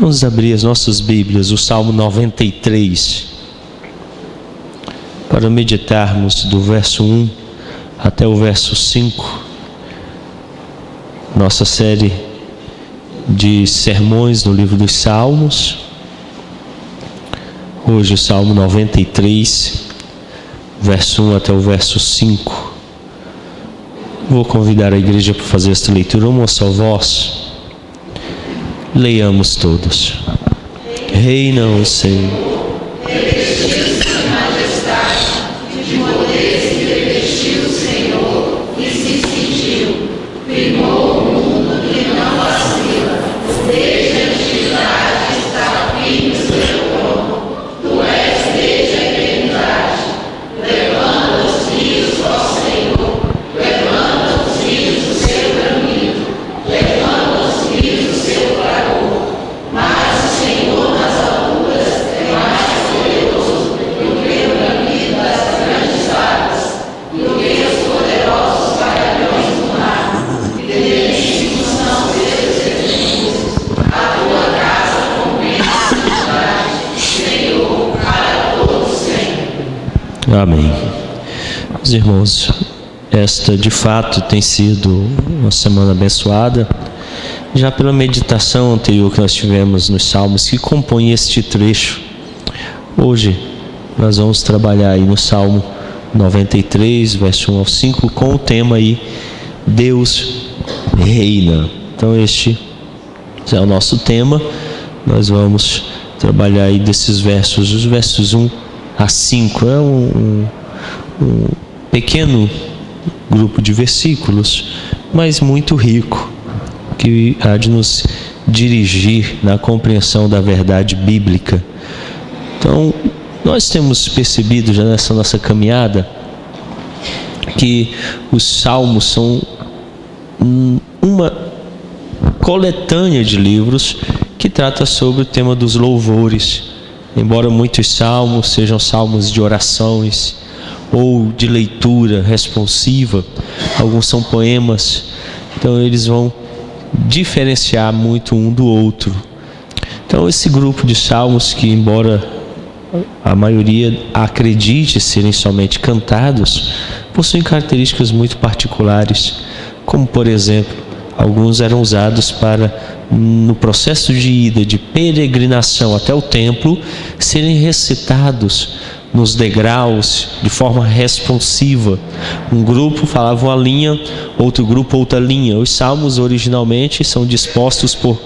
Vamos abrir as nossas Bíblias, o Salmo 93, para meditarmos do verso 1 até o verso 5, nossa série de sermões no livro dos Salmos. Hoje o Salmo 93, verso 1 até o verso 5. Vou convidar a igreja para fazer esta leitura, uma só voz. Leiamos todos. Reina o Senhor. Amém. Meus irmãos, esta de fato tem sido uma semana abençoada, já pela meditação anterior que nós tivemos nos salmos que compõem este trecho. Hoje nós vamos trabalhar aí no Salmo 93, verso 1 ao 5, com o tema aí, Deus reina. Então este é o nosso tema. Nós vamos trabalhar aí desses versos, os versos 1 a 5, é um pequeno grupo de versículos, mas muito rico, que há de nos dirigir na compreensão da verdade bíblica. Então, nós temos percebido já nessa nossa caminhada que os salmos são uma coletânea de livros que trata sobre o tema dos louvores. Embora muitos salmos sejam salmos de orações ou de leitura responsiva, alguns são poemas, então eles vão diferenciar muito um do outro. Então esse grupo de salmos, que embora a maioria acredite serem somente cantados, possuem características muito particulares, como por exemplo, alguns eram usados para, no processo de ida, de peregrinação até o templo, serem recitados nos degraus de forma responsiva. Um grupo falava uma linha, outro grupo outra linha. Os salmos originalmente são dispostos por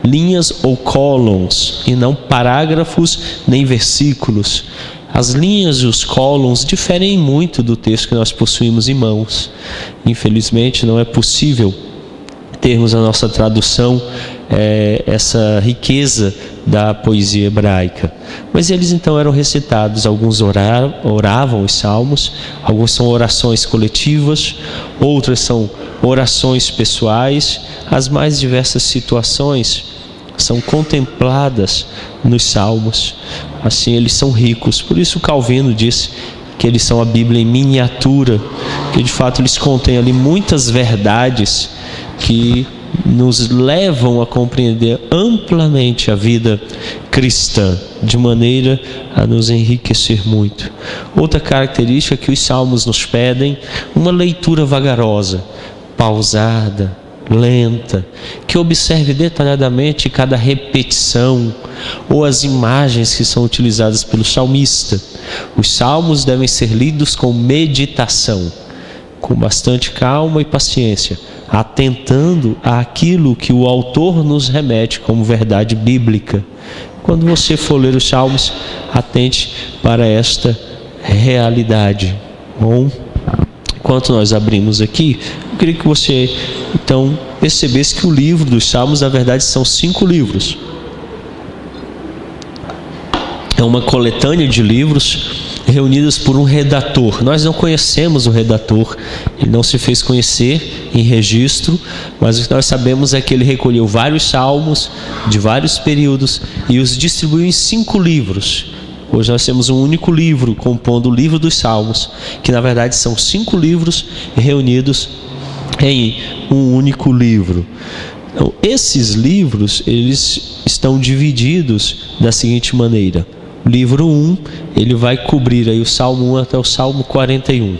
linhas ou columns e não parágrafos nem versículos. As linhas e os columns diferem muito do texto que nós possuímos em mãos. Infelizmente não é possível termos a nossa tradução, essa riqueza da poesia hebraica. Mas eles então eram recitados, alguns oravam os salmos, alguns são orações coletivas, outras são orações pessoais. As mais diversas situações são contempladas nos salmos. Assim, eles são ricos. Por isso Calvino disse que eles são a Bíblia em miniatura, que de fato eles contêm ali muitas verdades que nos levam a compreender amplamente a vida cristã, de maneira a nos enriquecer muito. Outra característica que os salmos nos pedem, uma leitura vagarosa, pausada, lenta, que observe detalhadamente cada repetição ou as imagens que são utilizadas pelo salmista. Os salmos devem ser lidos com meditação, com bastante calma e paciência, atentando àquilo que o autor nos remete como verdade bíblica. Quando você for ler os salmos, atente para esta realidade. Bom, enquanto nós abrimos aqui, eu queria que você então percebesse que o livro dos salmos, na verdade, são 5 livros. É uma coletânea de livros reunidos por um redator. Nós não conhecemos o redator, ele não se fez conhecer em registro, mas o que nós sabemos é que ele recolheu vários salmos de vários períodos e os distribuiu em 5 livros. Hoje nós temos um único livro compondo o livro dos Salmos, que na verdade são 5 livros reunidos em um único livro. Então, esses livros, eles estão divididos da seguinte maneira: o livro 1, ele vai cobrir aí o Salmo 1 até o Salmo 41.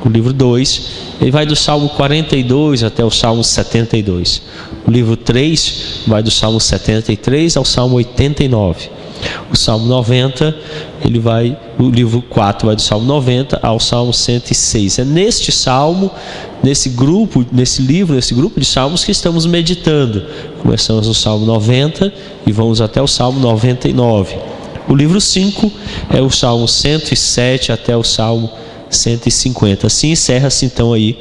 O livro 2, ele vai do Salmo 42 até o Salmo 72. O livro 3 vai do Salmo 73 ao Salmo 89. O Salmo 90, o livro 4 vai do Salmo 90 ao Salmo 106. É neste salmo, nesse grupo de salmos que estamos meditando. Começamos no Salmo 90 e vamos até o Salmo 99. O livro 5 é o Salmo 107 até o Salmo 150. Assim encerra-se então aí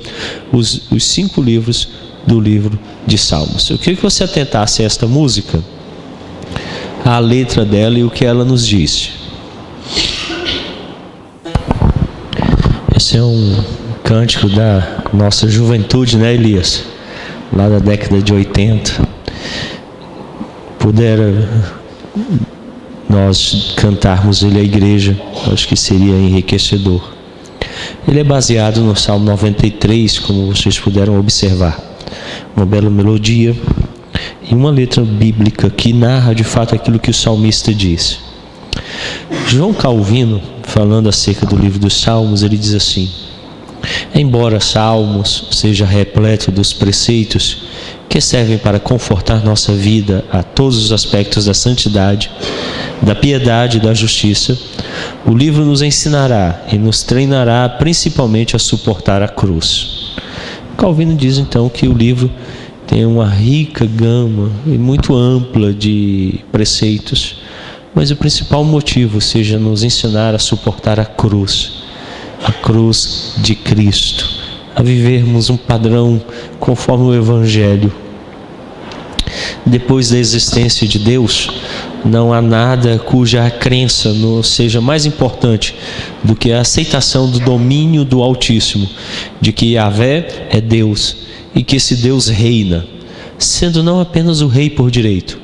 os 5 livros do livro de Salmos. Eu queria que você atentasse a esta música, a letra dela e o que ela nos diz. Esse é um cântico da nossa juventude, né, Elias? Lá da década de 80. Pudera nós cantarmos ele à igreja, acho que seria enriquecedor. Ele é baseado no Salmo 93, como vocês puderam observar. Uma bela melodia e uma letra bíblica que narra de fato aquilo que o salmista diz. João Calvino, falando acerca do livro dos Salmos, ele diz assim: embora Salmos seja repleto dos preceitos que servem para confortar nossa vida a todos os aspectos da santidade, da piedade e da justiça, o livro nos ensinará e nos treinará principalmente a suportar a cruz. Calvino diz então que o livro tem uma rica gama e muito ampla de preceitos, mas o principal motivo seja nos ensinar a suportar a cruz de Cristo, a vivermos um padrão conforme o Evangelho. Depois da existência de Deus, não há nada cuja crença não seja mais importante do que a aceitação do domínio do Altíssimo, de que Yahvé é Deus e que esse Deus reina, sendo não apenas o rei por direito,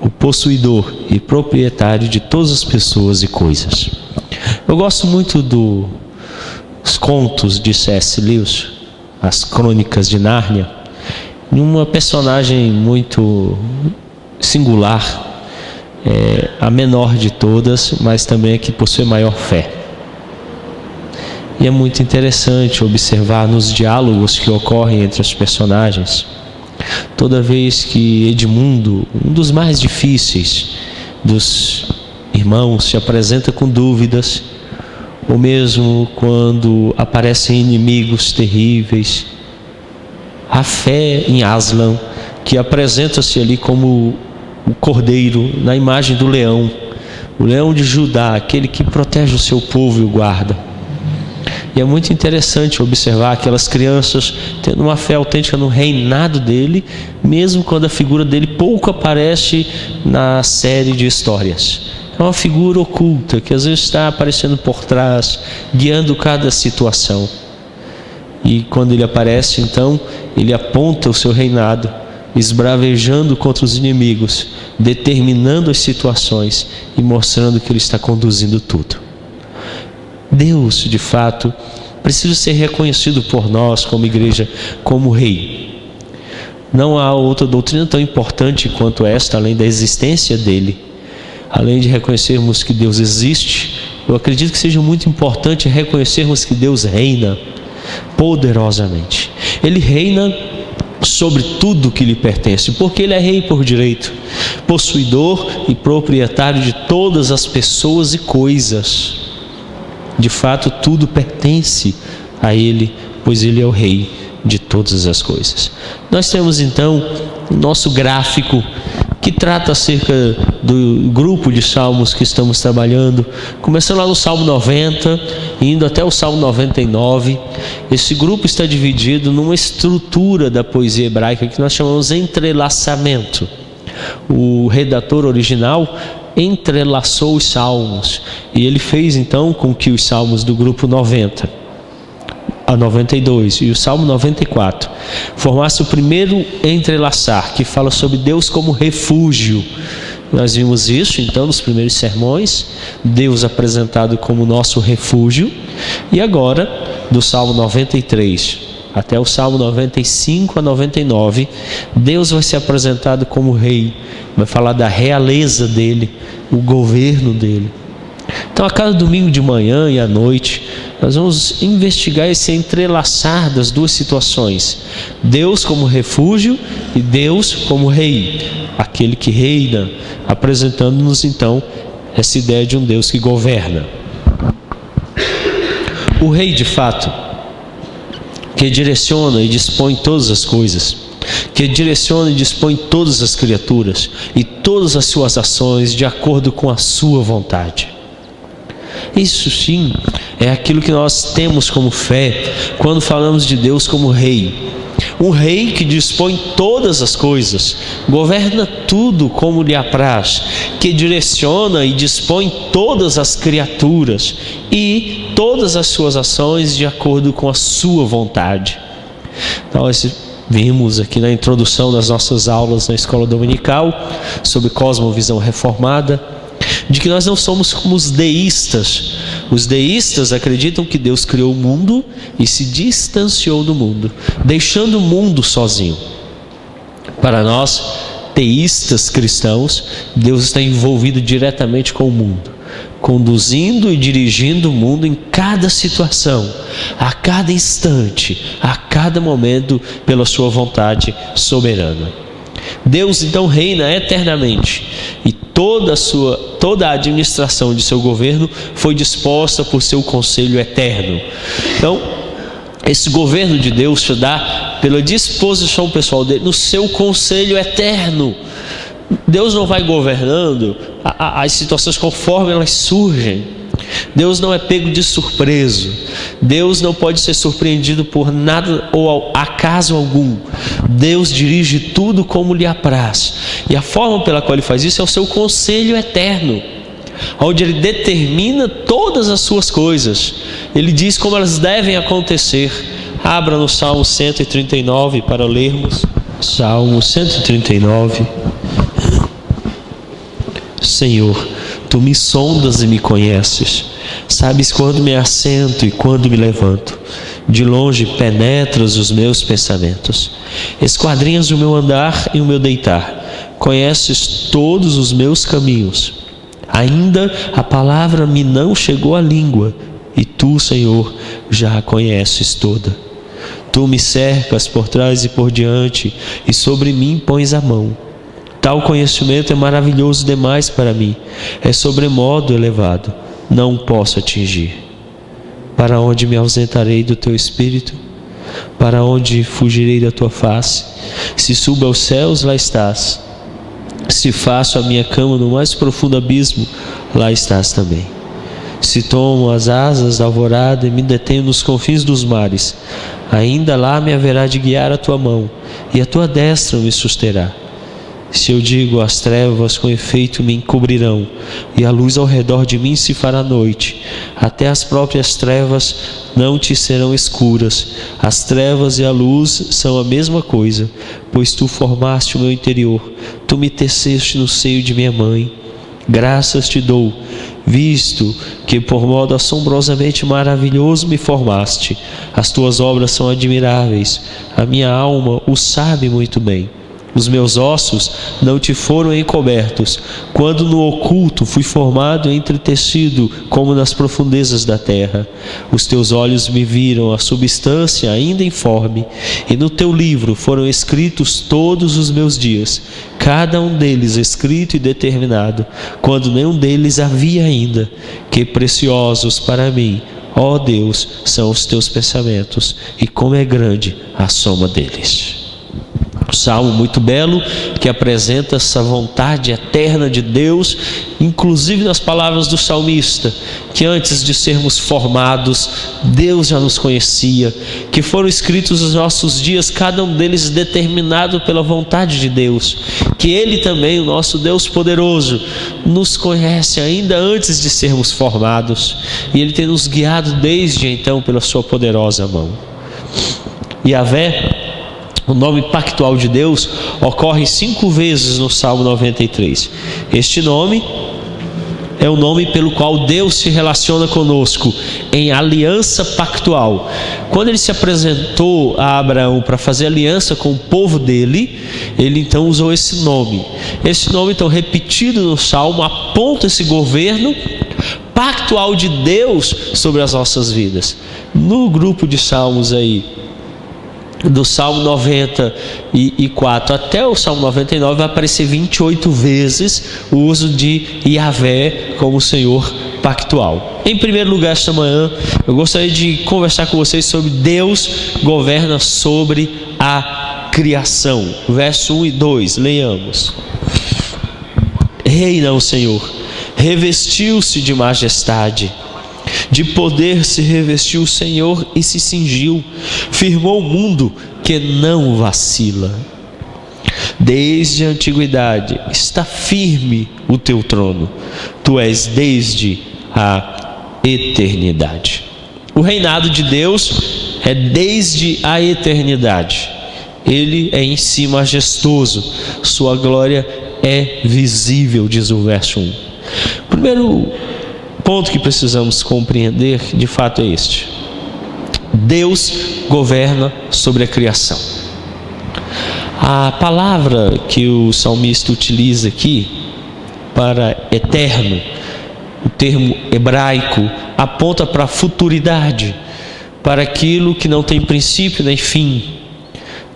o possuidor e proprietário de todas as pessoas e coisas. Eu gosto muito dos contos de C.S. Lewis, as Crônicas de Nárnia, uma personagem muito singular, a menor de todas, mas também a que possui maior fé. E é muito interessante observar nos diálogos que ocorrem entre os personagens. Toda vez que Edmundo, um dos mais difíceis dos irmãos, se apresenta com dúvidas, ou mesmo quando aparecem inimigos terríveis, a fé em Aslan, que apresenta-se ali como o cordeiro na imagem do leão, o leão de Judá, aquele que protege o seu povo e o guarda. E é muito interessante observar aquelas crianças tendo uma fé autêntica no reinado dele, mesmo quando a figura dele pouco aparece na série de histórias. É uma figura oculta que às vezes está aparecendo por trás, guiando cada situação. E quando ele aparece, então, ele aponta o seu reinado, esbravejando contra os inimigos, determinando as situações e mostrando que ele está conduzindo tudo. Deus, de fato, precisa ser reconhecido por nós como igreja, como rei. Não há outra doutrina tão importante quanto esta, além da existência dele. Além de reconhecermos que Deus existe, eu acredito que seja muito importante reconhecermos que Deus reina poderosamente. Ele reina sobre tudo que lhe pertence, porque ele é rei por direito, possuidor e proprietário de todas as pessoas e coisas. De fato, tudo pertence a ele, pois ele é o rei de todas as coisas. Nós temos então o nosso gráfico que trata acerca do grupo de salmos que estamos trabalhando, começando lá no Salmo 90, indo até o Salmo 99. Esse grupo está dividido numa estrutura da poesia hebraica que nós chamamos de entrelaçamento. O redator original entrelaçou os salmos e ele fez então com que os salmos do grupo 90 a 92 e o Salmo 94 formasse o primeiro entrelaçar, que fala sobre Deus como refúgio. Nós vimos isso então nos primeiros sermões, Deus apresentado como nosso refúgio. E agora, do Salmo 93 até o Salmo 95 a 99, Deus vai ser apresentado como rei, vai falar da realeza dele, o governo dele. Então, a cada domingo de manhã e à noite, nós vamos investigar esse entrelaçar das duas situações: Deus como refúgio e Deus como rei, aquele que reina, apresentando-nos então essa ideia de um Deus que governa. O rei, de fato, que direciona e dispõe todas as coisas, que direciona e dispõe todas as criaturas e todas as suas ações de acordo com a sua vontade. Isso sim é aquilo que nós temos como fé quando falamos de Deus como rei. Um rei que dispõe todas as coisas, governa tudo como lhe apraz, que direciona e dispõe todas as criaturas e todas as suas ações de acordo com a sua vontade. Então, vimos aqui na introdução das nossas aulas na escola dominical sobre cosmovisão reformada, de que nós não somos como os deístas. Os deístas acreditam que Deus criou o mundo e se distanciou do mundo, deixando o mundo sozinho. Para nós, teístas cristãos, Deus está envolvido diretamente com o mundo, conduzindo e dirigindo o mundo em cada situação, a cada instante, a cada momento, pela sua vontade soberana. Deus então reina eternamente e toda a administração de seu governo foi disposta por seu conselho eterno. Então, esse governo de Deus se dá pela disposição pessoal dele no seu conselho eterno. Deus não vai governando as situações conforme elas surgem. Deus não é pego de surpresa. Deus não pode ser surpreendido por nada ou acaso algum. Deus dirige tudo como lhe apraz. E a forma pela qual ele faz isso é o seu conselho eterno, onde ele determina todas as suas coisas. Ele diz como elas devem acontecer. Abra no Salmo 139 para lermos. Salmo 139. Senhor, Tu me sondas e me conheces. Sabes quando me assento e quando me levanto. De longe penetras os meus pensamentos. Esquadrinhas o meu andar e o meu deitar. Conheces todos os meus caminhos. Ainda a palavra me não chegou à língua, e Tu, Senhor, já a conheces toda. Tu me cercas por trás e por diante, e sobre mim pões a mão. Tal conhecimento é maravilhoso demais para mim, é sobremodo elevado, não posso atingir. Para onde me ausentarei do Teu Espírito? Para onde fugirei da Tua face? Se subo aos céus, lá estás. Se faço a minha cama no mais profundo abismo, lá estás também. Se tomo as asas da alvorada e me detenho nos confins dos mares, ainda lá me haverá de guiar a Tua mão, e a Tua destra me susterá. Se eu digo as trevas com efeito me encobrirão, e a luz ao redor de mim se fará noite, até as próprias trevas não te serão escuras. As trevas e a luz são a mesma coisa, pois Tu formaste o meu interior, Tu me teceste no seio de minha mãe. Graças te dou, visto que por modo assombrosamente maravilhoso me formaste. As Tuas obras são admiráveis, a minha alma o sabe muito bem. Os meus ossos não te foram encobertos, quando no oculto fui formado e entretecido, como nas profundezas da terra. Os Teus olhos me viram a substância ainda informe, e no Teu livro foram escritos todos os meus dias, cada um deles escrito e determinado, quando nenhum deles havia ainda. Que preciosos para mim, ó Deus, são os Teus pensamentos, e como é grande a soma deles. Salmo muito belo, que apresenta essa vontade eterna de Deus, inclusive nas palavras do salmista, que antes de sermos formados, Deus já nos conhecia, que foram escritos os nossos dias, cada um deles determinado pela vontade de Deus, que Ele também, o nosso Deus poderoso, nos conhece ainda antes de sermos formados, e Ele tem nos guiado desde então pela sua poderosa mão. Yahvé, o nome pactual de Deus, ocorre 5 vezes no Salmo 93. Este nome é o nome pelo qual Deus se relaciona conosco em aliança pactual. Quando ele se apresentou a Abraão para fazer aliança com o povo dele, ele então usou esse nome. Esse nome então repetido no Salmo aponta esse governo pactual de Deus sobre as nossas vidas. No grupo de salmos aí, do Salmo 94 até o Salmo 99, vai aparecer 28 vezes o uso de Yahvé como Senhor pactual. Em primeiro lugar, esta manhã, eu gostaria de conversar com vocês sobre Deus governa sobre a criação. Verso 1 e 2, leiamos. Reina o Senhor, revestiu-se de majestade. De poder se revestiu o Senhor e se cingiu, firmou o mundo que não vacila. Desde a antiguidade está firme o teu trono, tu és desde a eternidade. O reinado de Deus é desde a eternidade. Ele é em si majestoso, sua glória é visível, diz o verso 1. Primeiro ponto que precisamos compreender, de fato, é este: Deus governa sobre a criação. A palavra que o salmista utiliza aqui para eterno, o termo hebraico, aponta para a futuridade, para aquilo que não tem princípio nem fim,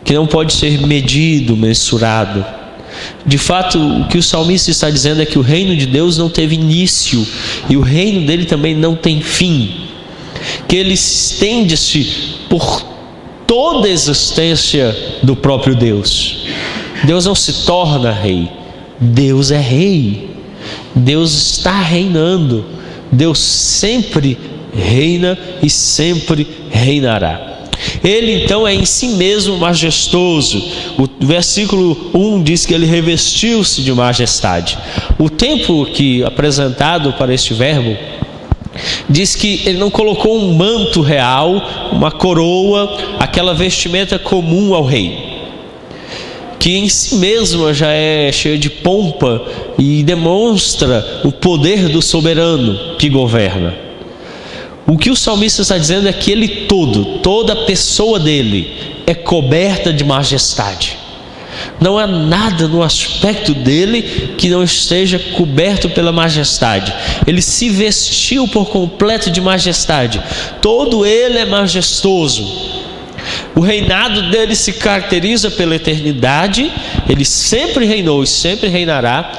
que não pode ser medido, mensurado. De fato, o que o salmista está dizendo é que o reino de Deus não teve início e o reino dele também não tem fim, que ele estende-se por toda a existência do próprio Deus. Deus não se torna rei, Deus é rei, Deus está reinando, Deus sempre reina e sempre reinará. Ele então é em si mesmo majestoso. O versículo 1 diz que ele revestiu-se de majestade. O tempo que apresentado para este verbo diz que ele não colocou um manto real, uma coroa, aquela vestimenta comum ao rei, que em si mesma já é cheia de pompa e demonstra o poder do soberano que governa. O que o salmista está dizendo é que ele toda a pessoa dele é coberta de majestade. Não há nada no aspecto dele que não esteja coberto pela majestade. Ele se vestiu por completo de majestade. Todo ele é majestoso. O reinado dele se caracteriza pela eternidade. Ele sempre reinou e sempre reinará.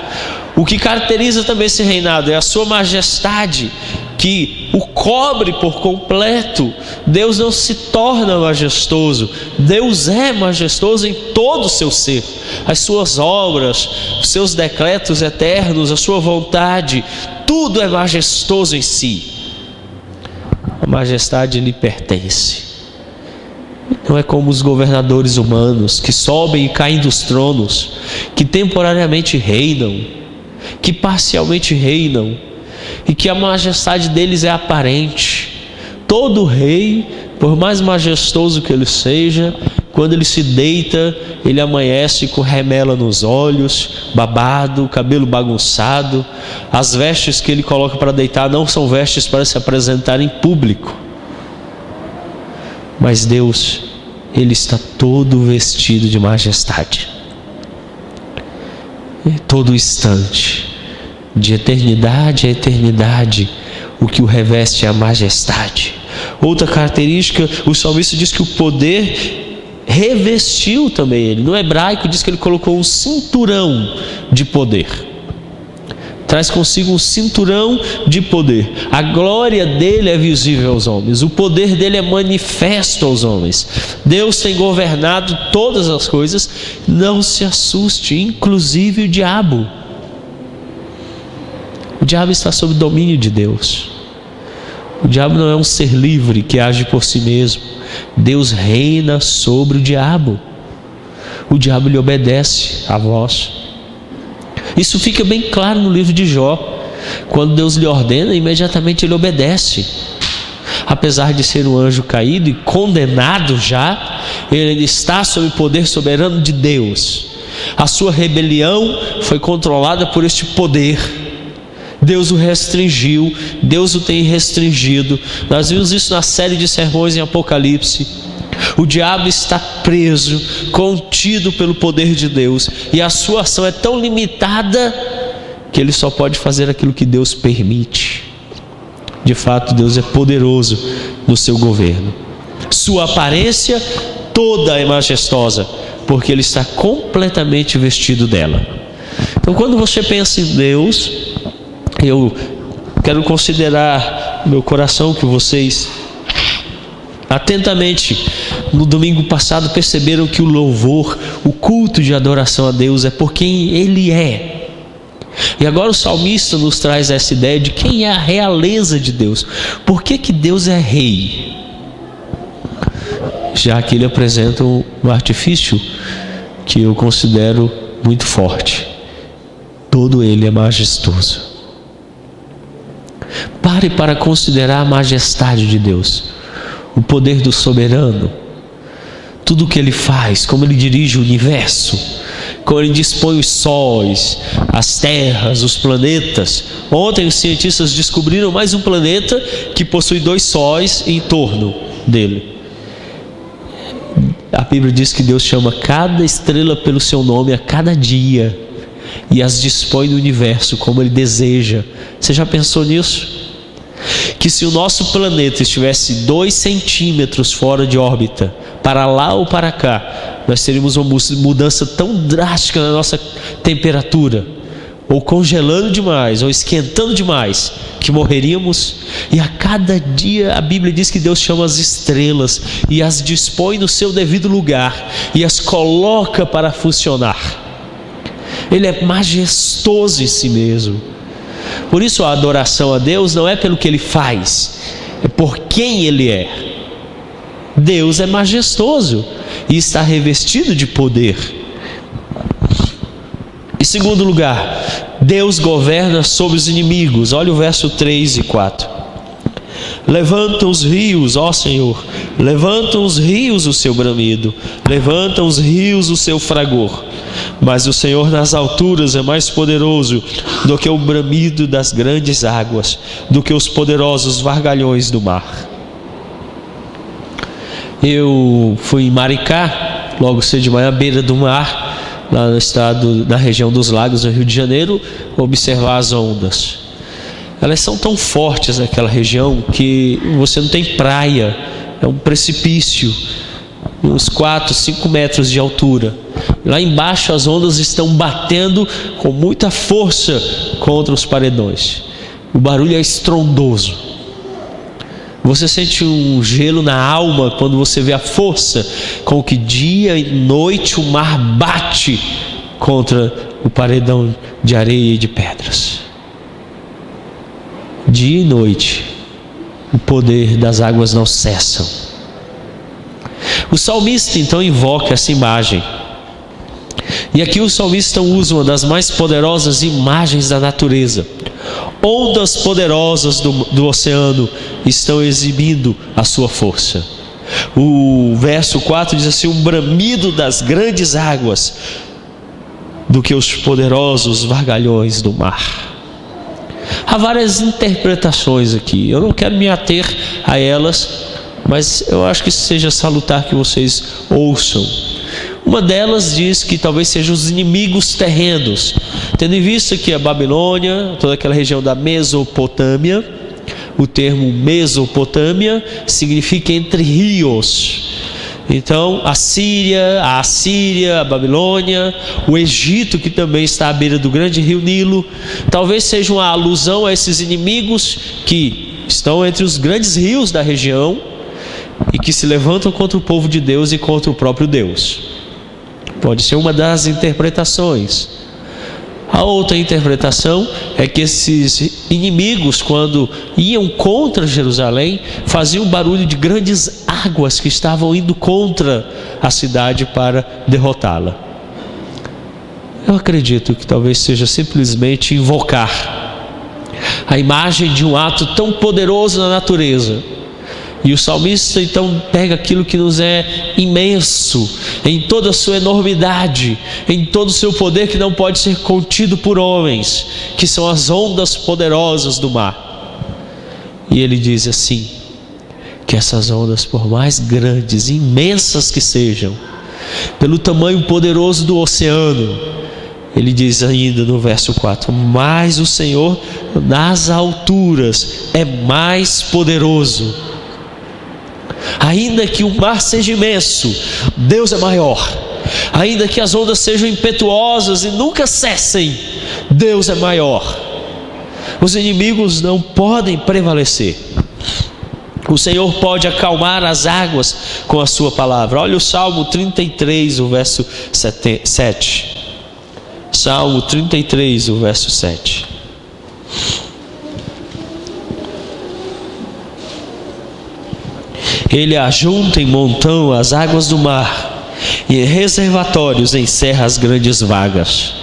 O que caracteriza também esse reinado é a sua majestade, que o cobre por completo. Deus não se torna majestoso, Deus é majestoso em todo o seu ser. As suas obras, os seus decretos eternos, a sua vontade, tudo é majestoso em si. A majestade lhe pertence. Não é como os governadores humanos que sobem e caem dos tronos, que temporariamente reinam, que parcialmente reinam, e que a majestade deles é aparente. Todo rei, por mais majestoso que ele seja, quando ele se deita, ele amanhece com remela nos olhos, babado, cabelo bagunçado. As vestes que ele coloca para deitar não são vestes para se apresentar em público. Mas Deus, ele está todo vestido de majestade. Todo instante, de eternidade a eternidade, o que o reveste é a majestade. Outra característica, o salmista diz que o poder revestiu também ele. No hebraico diz que ele colocou um cinturão de poder. Traz consigo um cinturão de poder. A glória dele é visível aos homens, o poder dele é manifesto aos homens. Deus tem governado todas as coisas. Não se assuste, inclusive o diabo. O diabo está sob o domínio de Deus. O diabo não é um ser livre que age por si mesmo. Deus reina sobre o diabo. O diabo lhe obedece a voz. Isso fica bem claro no livro de Jó. Quando Deus lhe ordena, imediatamente ele obedece. Apesar de ser um anjo caído e condenado já, ele está sob o poder soberano de Deus. A sua rebelião foi controlada por este poder Deus o restringiu, Deus o tem restringido. Nós vimos isso na série de sermões em Apocalipse. O diabo está preso, contido pelo poder de Deus, e a sua ação é tão limitada que ele só pode fazer aquilo que Deus permite. De fato, Deus é poderoso no seu governo. Sua aparência toda é majestosa, porque ele está completamente vestido dela. Então, quando você pensa em Deus, eu quero considerar no meu coração que vocês atentamente no domingo passado perceberam que o louvor, o culto de adoração a Deus é por quem Ele é. E agora o salmista nos traz essa ideia de quem é a realeza de Deus. Por que Deus é rei? Já que ele apresenta um artifício que eu considero muito forte. Todo ele é majestoso. Pare para considerar a majestade de Deus, o poder do soberano, tudo o que ele faz, como ele dirige o universo, como ele dispõe os sóis, as terras, os planetas. Ontem os cientistas descobriram mais um planeta que possui 2 sóis em torno dele. A Bíblia diz que Deus chama cada estrela pelo seu nome a cada dia e as dispõe no universo como Ele deseja. Você já pensou nisso? Que se o nosso planeta estivesse 2 centímetros fora de órbita, para lá ou para cá, nós teríamos uma mudança tão drástica na nossa temperatura, ou congelando demais, ou esquentando demais, que morreríamos. E a cada dia a Bíblia diz que Deus chama as estrelas e as dispõe no seu devido lugar e as coloca para funcionar. Ele é majestoso em si mesmo. Por isso a adoração a Deus não é pelo que Ele faz, é por quem Ele é. Deus é majestoso e está revestido de poder. Em segundo lugar, Deus governa sobre os inimigos. Olha o verso 3 e 4. Levantam os rios, ó Senhor, levantam os rios o seu bramido, levantam os rios o seu fragor. Mas o Senhor nas alturas é mais poderoso do que o bramido das grandes águas, do que os poderosos vargalhões do mar. Eu fui em Maricá, logo cedo de manhã, à beira do mar, lá no estado, na região dos lagos, no Rio de Janeiro, observar as ondas. Elas são tão fortes naquela região que você não tem praia, é um precipício, uns 4, 5 metros de altura. Lá embaixo as ondas estão batendo com muita força contra os paredões. O barulho é estrondoso. Você sente um gelo na alma quando você vê a força com que dia e noite o mar bate contra o paredão de areia e de pedras. Dia e noite, o poder das águas não cessam. O salmista então invoca essa imagem. E aqui o salmista usa uma das mais poderosas imagens da natureza. Ondas poderosas do oceano estão exibindo a sua força. O verso 4 diz assim: um bramido das grandes águas, do que os poderosos vargalhões do mar. Há várias interpretações aqui, eu não quero me ater a elas, mas eu acho que seja salutar que vocês ouçam. Uma delas diz que talvez sejam os inimigos terrenos, tendo em vista que a Babilônia, toda aquela região da Mesopotâmia, o termo Mesopotâmia significa entre rios. Então a Síria, a Babilônia, o Egito, que também está à beira do grande rio Nilo, talvez seja uma alusão a esses inimigos que estão entre os grandes rios da região e que se levantam contra o povo de Deus e contra o próprio Deus. Pode ser uma das interpretações. A outra interpretação é que esses inimigos, quando iam contra Jerusalém, faziam barulho de grandes águas que estavam indo contra a cidade para derrotá-la. Eu acredito que talvez seja simplesmente invocar a imagem de um ato tão poderoso na natureza E o salmista então pega aquilo que nos é imenso, em toda a sua enormidade, em todo o seu poder que não pode ser contido por homens, que são as ondas poderosas do mar. E ele diz assim, que essas ondas, por mais grandes, imensas que sejam, pelo tamanho poderoso do oceano, ele diz ainda no verso 4, mas o Senhor nas alturas é mais poderoso. Ainda que o mar seja imenso, Deus é maior. Ainda que as ondas sejam impetuosas e nunca cessem, Deus é maior. Os inimigos não podem prevalecer. O Senhor pode acalmar as águas com a sua palavra. Olha o Salmo 33, o verso 7. Salmo 33, o verso 7. Ele ajunta em montão as águas do mar, e em reservatórios encerra as grandes vagas.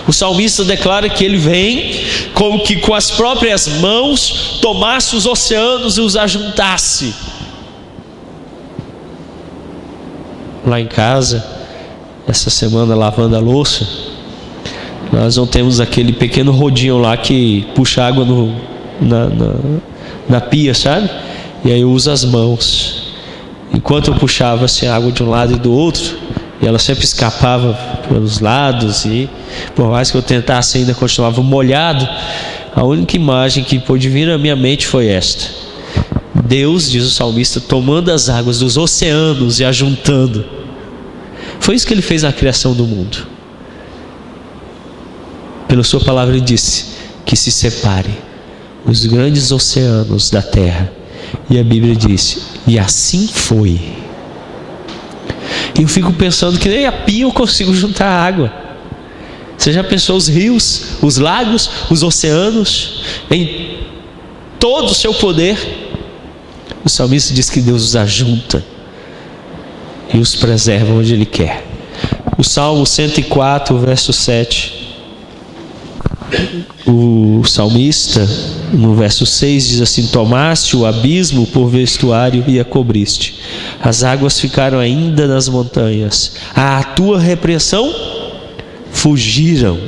O salmista declara que ele vem como que com as próprias mãos tomasse os oceanos e os ajuntasse. Lá em casa, essa semana lavando a louça, nós não temos aquele pequeno rodinho lá que puxa água na pia, sabe? E aí eu uso as mãos. Enquanto eu puxava assim, a água de um lado e do outro, e ela sempre escapava pelos lados, e por mais que eu tentasse ainda continuava molhado, a única imagem que pôde vir à minha mente foi esta: Deus, diz o salmista, tomando as águas dos oceanos e ajuntando. Foi isso que ele fez na criação do mundo. Pela sua palavra ele disse que se separe os grandes oceanos da terra, e a Bíblia disse, e assim foi. E eu fico pensando que nem a pia eu consigo juntar água. Você já pensou os rios, os lagos, os oceanos, em todo o seu poder? O salmista diz que Deus os ajunta e os preserva onde Ele quer. O Salmo 104, verso 7. O salmista, no verso 6, diz assim: tomaste o abismo por vestuário e a cobriste. As águas ficaram ainda nas montanhas. À tua repreensão fugiram.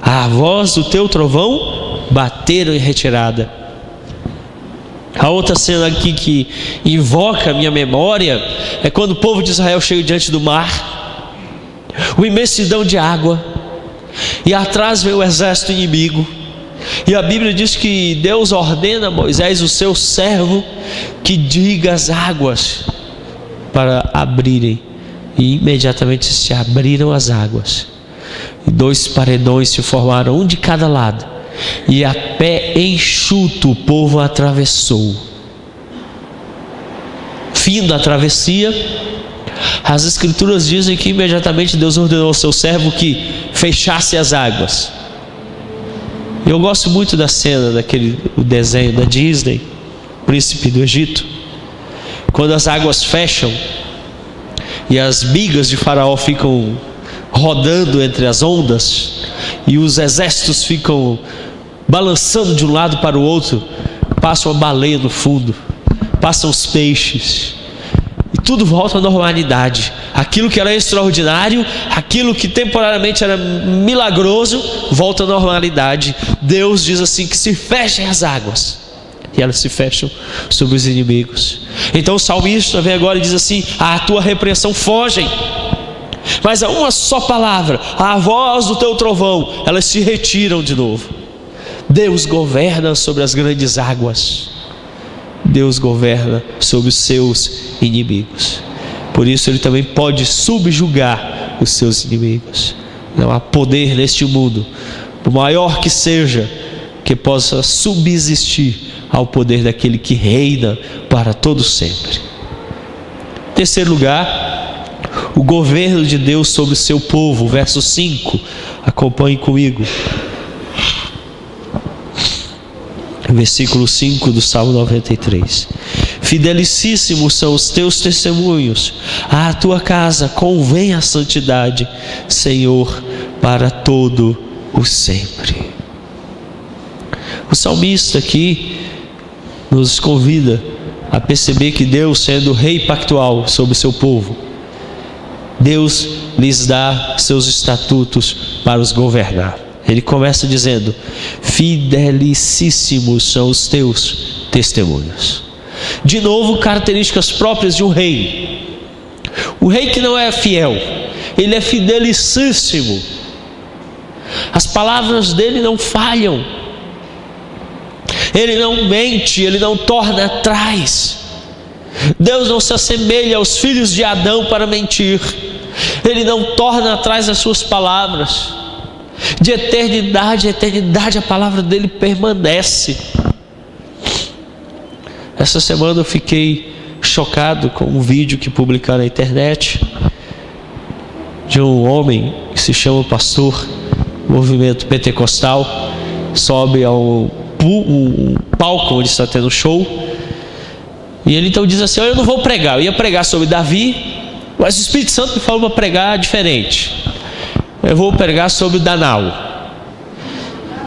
À voz do teu trovão bateram em retirada. A outra cena aqui que invoca a minha memória é quando o povo de Israel chega diante do mar, uma imensidão de água, e atrás vem o exército inimigo. E a Bíblia diz que Deus ordena a Moisés, o seu servo, que diga as águas para abrirem. E imediatamente se abriram as águas, e 2 paredões se formaram, um de cada lado, e a pé enxuto o povo atravessou. Fim da travessia, as escrituras dizem que imediatamente Deus ordenou ao seu servo que fechasse as águas. Eu gosto muito da cena o desenho da Disney, Príncipe do Egito, quando as águas fecham e as migas de Faraó ficam rodando entre as ondas, e os exércitos ficam balançando de um lado para o outro. Passa uma baleia no fundo, passam os peixes, e tudo volta à normalidade. Aquilo que era extraordinário, aquilo que temporariamente era milagroso, volta à normalidade. Deus diz assim que se fechem as águas, e elas se fecham sobre os inimigos. Então o salmista vem agora e diz assim: à tua repreensão fogem, mas a uma só palavra, à voz do teu trovão, elas se retiram de novo. Deus governa sobre as grandes águas. Deus governa sobre os seus inimigos. Por isso Ele também pode subjugar os seus inimigos. Não há poder neste mundo, por maior que seja, que possa subsistir ao poder daquele que reina para todo sempre. Em terceiro lugar, o governo de Deus sobre o seu povo. Verso 5, acompanhe comigo. Versículo 5 do Salmo 93. Fidelicíssimos são os teus testemunhos, à tua casa convém a santidade, Senhor, para todo o sempre. O salmista aqui nos convida a perceber que Deus, sendo rei pactual sobre o seu povo, Deus lhes dá seus estatutos para os governar. Ele começa dizendo: fidelicíssimos são os teus testemunhos. De novo, características próprias de um rei. O rei que não é fiel, ele é fidelicíssimo. As palavras dele não falham. Ele não mente, ele não torna atrás. Deus não se assemelha aos filhos de Adão para mentir. Ele não torna atrás as suas palavras. De eternidade a eternidade a palavra dele permanece. Essa semana eu fiquei chocado com um vídeo que publicaram na internet de um homem que se chama pastor, movimento pentecostal, sobe ao palco onde está tendo show, e ele então diz assim: eu não vou pregar, eu ia pregar sobre Davi, mas o Espírito Santo me falou para pregar diferente, eu vou pregar sobre Danau.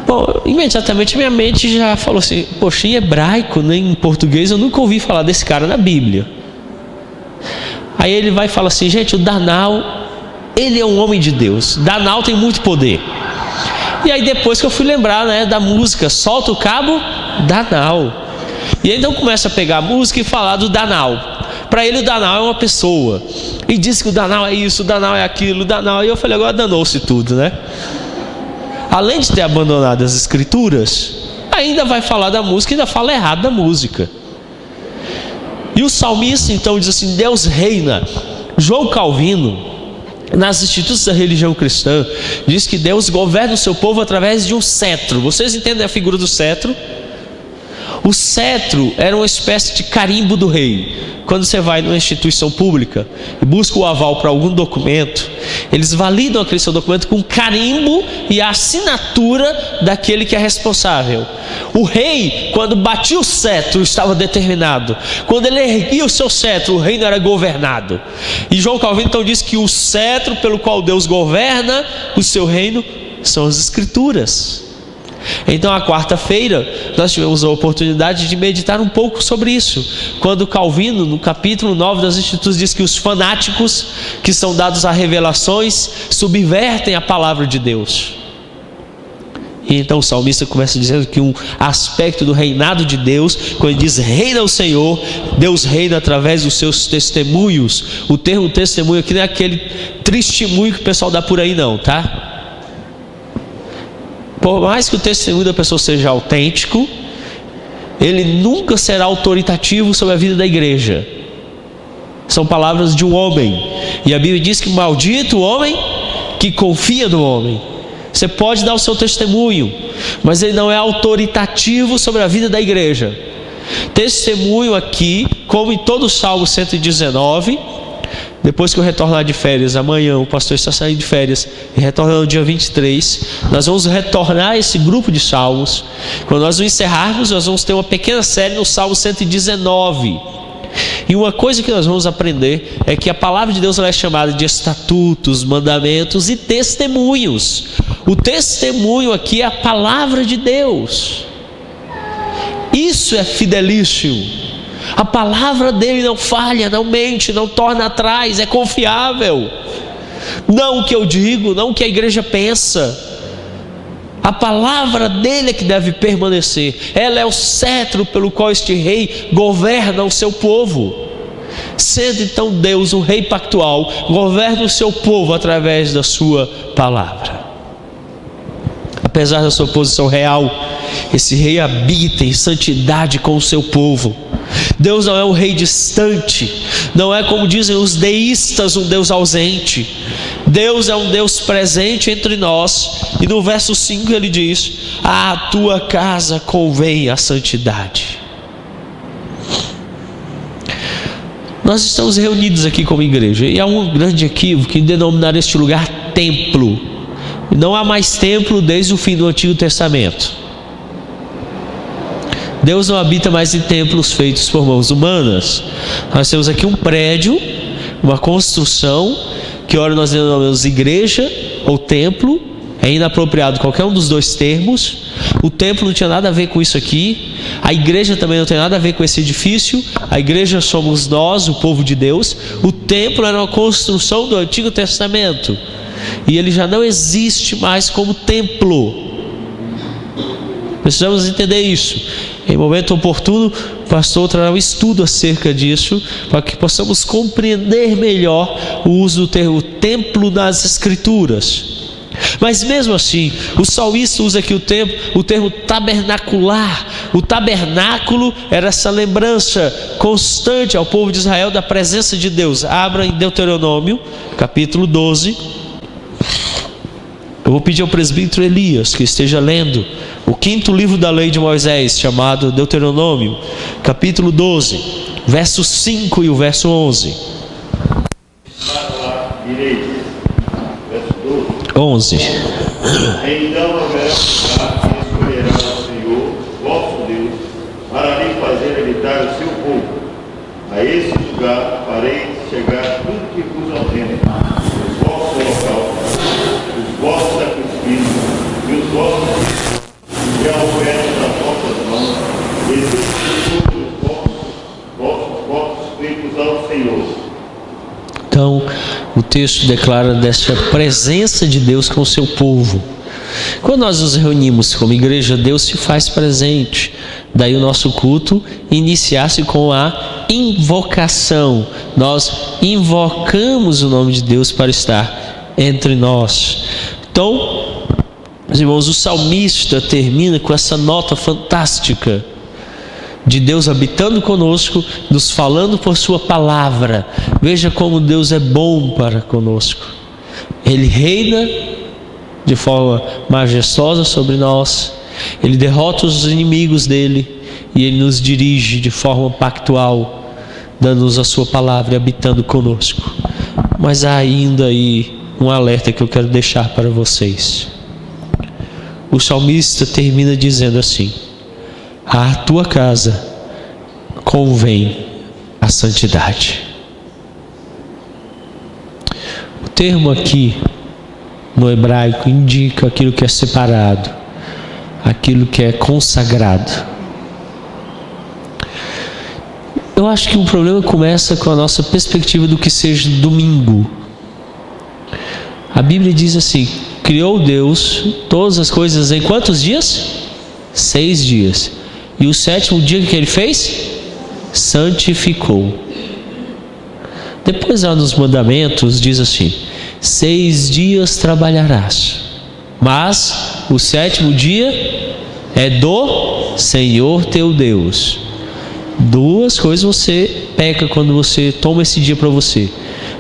Bom, imediatamente minha mente já falou assim: poxa, em hebraico nem em português eu nunca ouvi falar desse cara na Bíblia. Aí ele vai e fala assim: gente, o Danau, ele é um homem de Deus, Danau tem muito poder. E aí depois que eu fui lembrar, né, da música Solta o Cabo Danau, e aí então começa a pegar a música e falar do Danau. Para ele o Danau é uma pessoa, e diz que o Danau é isso, o Danau é aquilo, o Danau. E eu falei: agora danou-se tudo, né? Além de ter abandonado as escrituras, ainda vai falar da música e ainda fala errado da música. E o salmista então diz assim: Deus reina. João Calvino, nas Institutos da Religião Cristã, diz que Deus governa o seu povo através de um cetro. Vocês entendem a figura do cetro? O cetro era uma espécie de carimbo do rei. Quando você vai numa instituição pública e busca o aval para algum documento, eles validam aquele seu documento com carimbo e a assinatura daquele que é responsável. O rei, quando batia o cetro, estava determinado. Quando ele erguia o seu cetro, o reino era governado. E João Calvino então diz que o cetro pelo qual Deus governa o seu reino são as escrituras. Então, a quarta-feira, nós tivemos a oportunidade de meditar um pouco sobre isso, quando Calvino, no capítulo 9 das Institutos, diz que os fanáticos que são dados a revelações subvertem a palavra de Deus. E então o salmista começa dizendo que um aspecto do reinado de Deus, quando ele diz reina o Senhor, Deus reina através dos seus testemunhos. O termo testemunho aqui não é aquele testemunho que o pessoal dá por aí não, tá? Por mais que o testemunho da pessoa seja autêntico, ele nunca será autoritativo sobre a vida da igreja. São palavras de um homem. E a Bíblia diz que maldito o homem que confia no homem. Você pode dar o seu testemunho, mas ele não é autoritativo sobre a vida da igreja. Testemunho aqui, como em todo o Salmo 119, depois que eu retornar de férias, amanhã o pastor está saindo de férias e retornando no dia 23, nós vamos retornar a esse grupo de salmos. Quando nós o encerrarmos, nós vamos ter uma pequena série no Salmo 119. E uma coisa que nós vamos aprender é que a palavra de Deus ela é chamada de estatutos, mandamentos e testemunhos. O testemunho aqui é a palavra de Deus. Isso é fidelício. A palavra dele não falha, não mente, não torna atrás, é confiável. Não o que eu digo, não o que a igreja pensa. A palavra dele é que deve permanecer. Ela é o cetro pelo qual este rei governa o seu povo. Sendo então Deus um rei pactual, governa o seu povo através da sua palavra. Apesar da sua posição real, esse rei habita em santidade com o seu povo. Deus não é um rei distante, não é como dizem os deístas, um Deus ausente. Deus é um Deus presente entre nós. E no verso 5 ele diz: à tua casa convém a santidade. Nós estamos reunidos aqui como igreja, e há um grande equívoco em denominar este lugar templo. Não há mais templo desde o fim do Antigo Testamento. Deus não habita mais em templos feitos por mãos humanas. Nós temos aqui um prédio, uma construção, que ora nós denominamos igreja ou templo, é inapropriado qualquer um dos dois termos. O templo não tinha nada a ver com isso aqui. A igreja também não tem nada a ver com esse edifício. A igreja somos nós, o povo de Deus. O templo era uma construção do Antigo Testamento, e ele já não existe mais como templo. Precisamos entender isso. Em momento oportuno, o pastor trará um estudo acerca disso, para que possamos compreender melhor o uso do termo templo nas Escrituras. Mas mesmo assim, o salmista usa aqui o termo tabernacular. O tabernáculo era essa lembrança constante ao povo de Israel da presença de Deus. Abra em Deuteronômio, capítulo 12. Eu vou pedir ao presbítero Elias que esteja lendo o 5º livro da lei de Moisés, chamado Deuteronômio, capítulo 12, versos 5 e o verso 11. 11. Então haverá que escolherá o Senhor, vosso Deus, para lhe fazer habitar o seu povo. A esse lugar farei chegar tudo que vos ordene, os vossos holocaustos, os vossos sacrifícios e os vossos e a oferta das vossas mãos, e todos os vossos votos feitos ao Senhor. Então, o texto declara dessa presença de Deus com o seu povo. Quando nós nos reunimos como igreja, Deus se faz presente. Daí o nosso culto iniciar-se com a invocação. Nós invocamos o nome de Deus para estar entre nós. Então, meus irmãos, o salmista termina com essa nota fantástica de Deus habitando conosco, nos falando por sua palavra. Veja como Deus é bom para conosco. Ele reina de forma majestosa sobre nós. Ele derrota os inimigos dele, e ele nos dirige de forma pactual, dando-nos a sua palavra e habitando conosco. Mas há ainda aí um alerta que eu quero deixar para vocês. O salmista termina dizendo assim: à tua casa convém a santidade. O termo aqui no hebraico indica aquilo que é separado, aquilo que é consagrado. Eu acho que o problema começa com a nossa perspectiva do que seja domingo. A Bíblia diz assim: criou Deus todas as coisas em quantos dias? 6 dias. E o 7º dia que ele fez? Santificou. Depois lá nos mandamentos diz assim: 6 dias trabalharás, mas o 7º dia é do Senhor teu Deus. 2 coisas você peca quando você toma esse dia para você.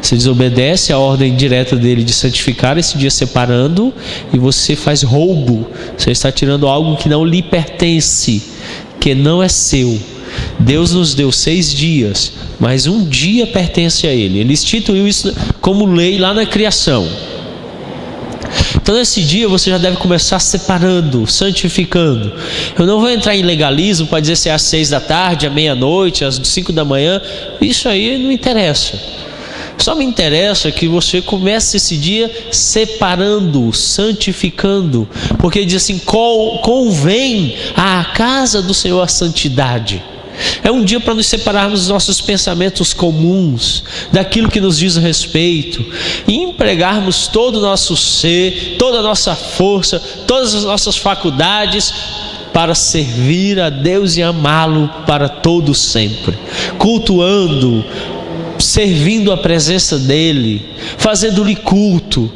Você desobedece a ordem direta dele de santificar esse dia separando, e você faz roubo. Você está tirando algo que não lhe pertence, que não é seu. Deus nos deu 6 dias, mas um dia pertence a Ele. Ele instituiu isso como lei lá na criação. Então nesse dia você já deve começar separando, santificando. Eu não vou entrar em legalismo para dizer se é às 6 da tarde, à meia-noite, às 5 da manhã. Isso aí não interessa. Só me interessa que você comece esse dia separando, santificando, porque diz assim: convém à casa do Senhor a santidade. É um dia para nos separarmos dos nossos pensamentos comuns, daquilo que nos diz respeito, e empregarmos todo o nosso ser, toda a nossa força, todas as nossas faculdades para servir a Deus e amá-lo para todo sempre, cultuando, servindo a presença dEle, fazendo-lhe culto,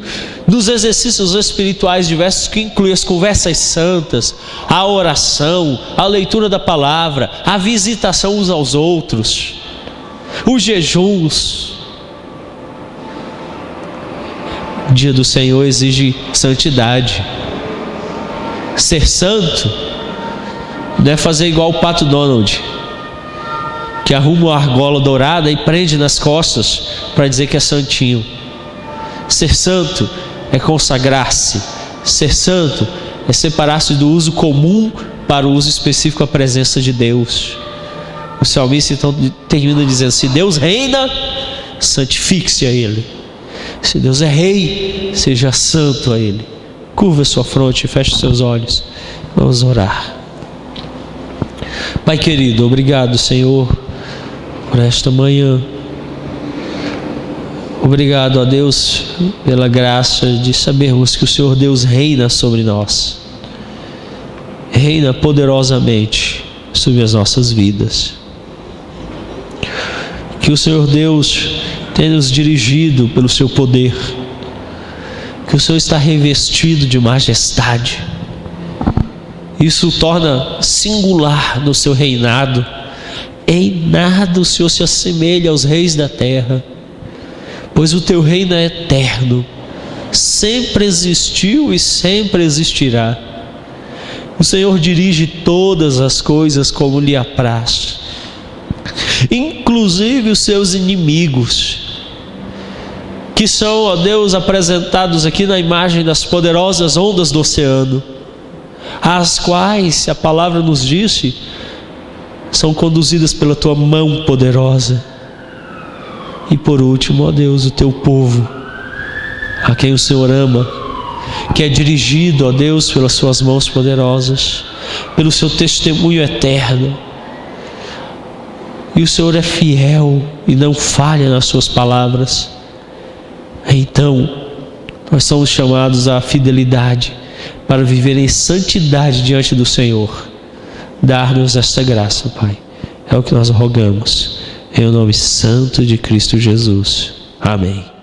nos exercícios espirituais diversos, que incluem as conversas santas, a oração, a leitura da palavra, a visitação uns aos outros, os jejuns. O dia do Senhor exige santidade. Ser santo não é fazer igual o Pato Donald, que arruma uma argola dourada e prende nas costas para dizer que é santinho. Ser santo é consagrar-se. Ser santo é separar-se do uso comum para o uso específico à presença de Deus. O salmista então termina dizendo: se Deus reina, santifique-se a Ele. Se Deus é rei, seja santo a Ele. Curva sua fronte, feche seus olhos. Vamos orar. Pai querido, obrigado, Senhor, por esta manhã. Obrigado, ó Deus, pela graça de sabermos que o Senhor Deus reina sobre nós. Reina poderosamente sobre as nossas vidas. Que o Senhor Deus tenha nos dirigido pelo seu poder. Que o Senhor está revestido de majestade. Isso o torna singular no seu reinado. Em nada o Senhor se assemelha aos reis da terra, pois o teu reino é eterno, sempre existiu e sempre existirá. O Senhor dirige todas as coisas como lhe apraz, inclusive os seus inimigos, que são, ó Deus, apresentados aqui na imagem das poderosas ondas do oceano, as quais, a palavra nos disse, são conduzidas pela tua mão poderosa. E por último, ó Deus, o teu povo, a quem o Senhor ama, que é dirigido, ó Deus, pelas suas mãos poderosas, pelo seu testemunho eterno. E o Senhor é fiel e não falha nas suas palavras. Então, nós somos chamados à fidelidade para viver em santidade diante do Senhor. Dar-nos esta graça, Pai. É o que nós rogamos. Em nome santo de Cristo Jesus. Amém.